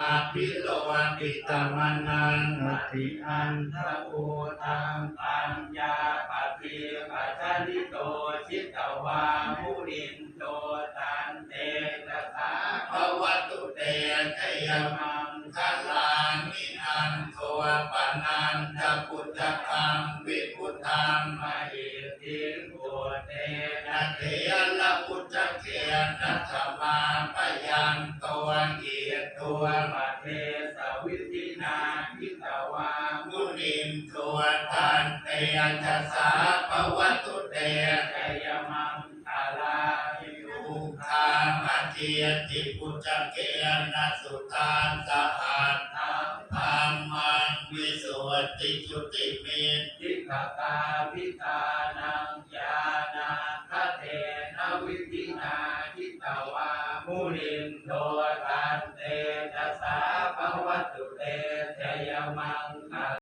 อภิโลติตมนันอติอันทะโอตังปัญญาปฏิปัจจนิโตชิตวามุนินโตตันเตนะสาภวตุเตชยมังคลานิอันโทปนันทพุทธคังวิพุทธังมหิทิงโกเตนะเทละพุทธเกียรติธรรมาปยังตัวเกียรติตัวมาเทสวิธินาทิตวามุนิมตัวทันเตยัสสาภวตุเตชยมังคลานิยุคามาเกียรติพุทธเกียรติสุทานสหัสธรรมังวิสุทธิจุติเมติกตาพิธานังญาณาคเทนวิธินาทิตวามุนินโทตันเตชะสาภวตุเตชยมัง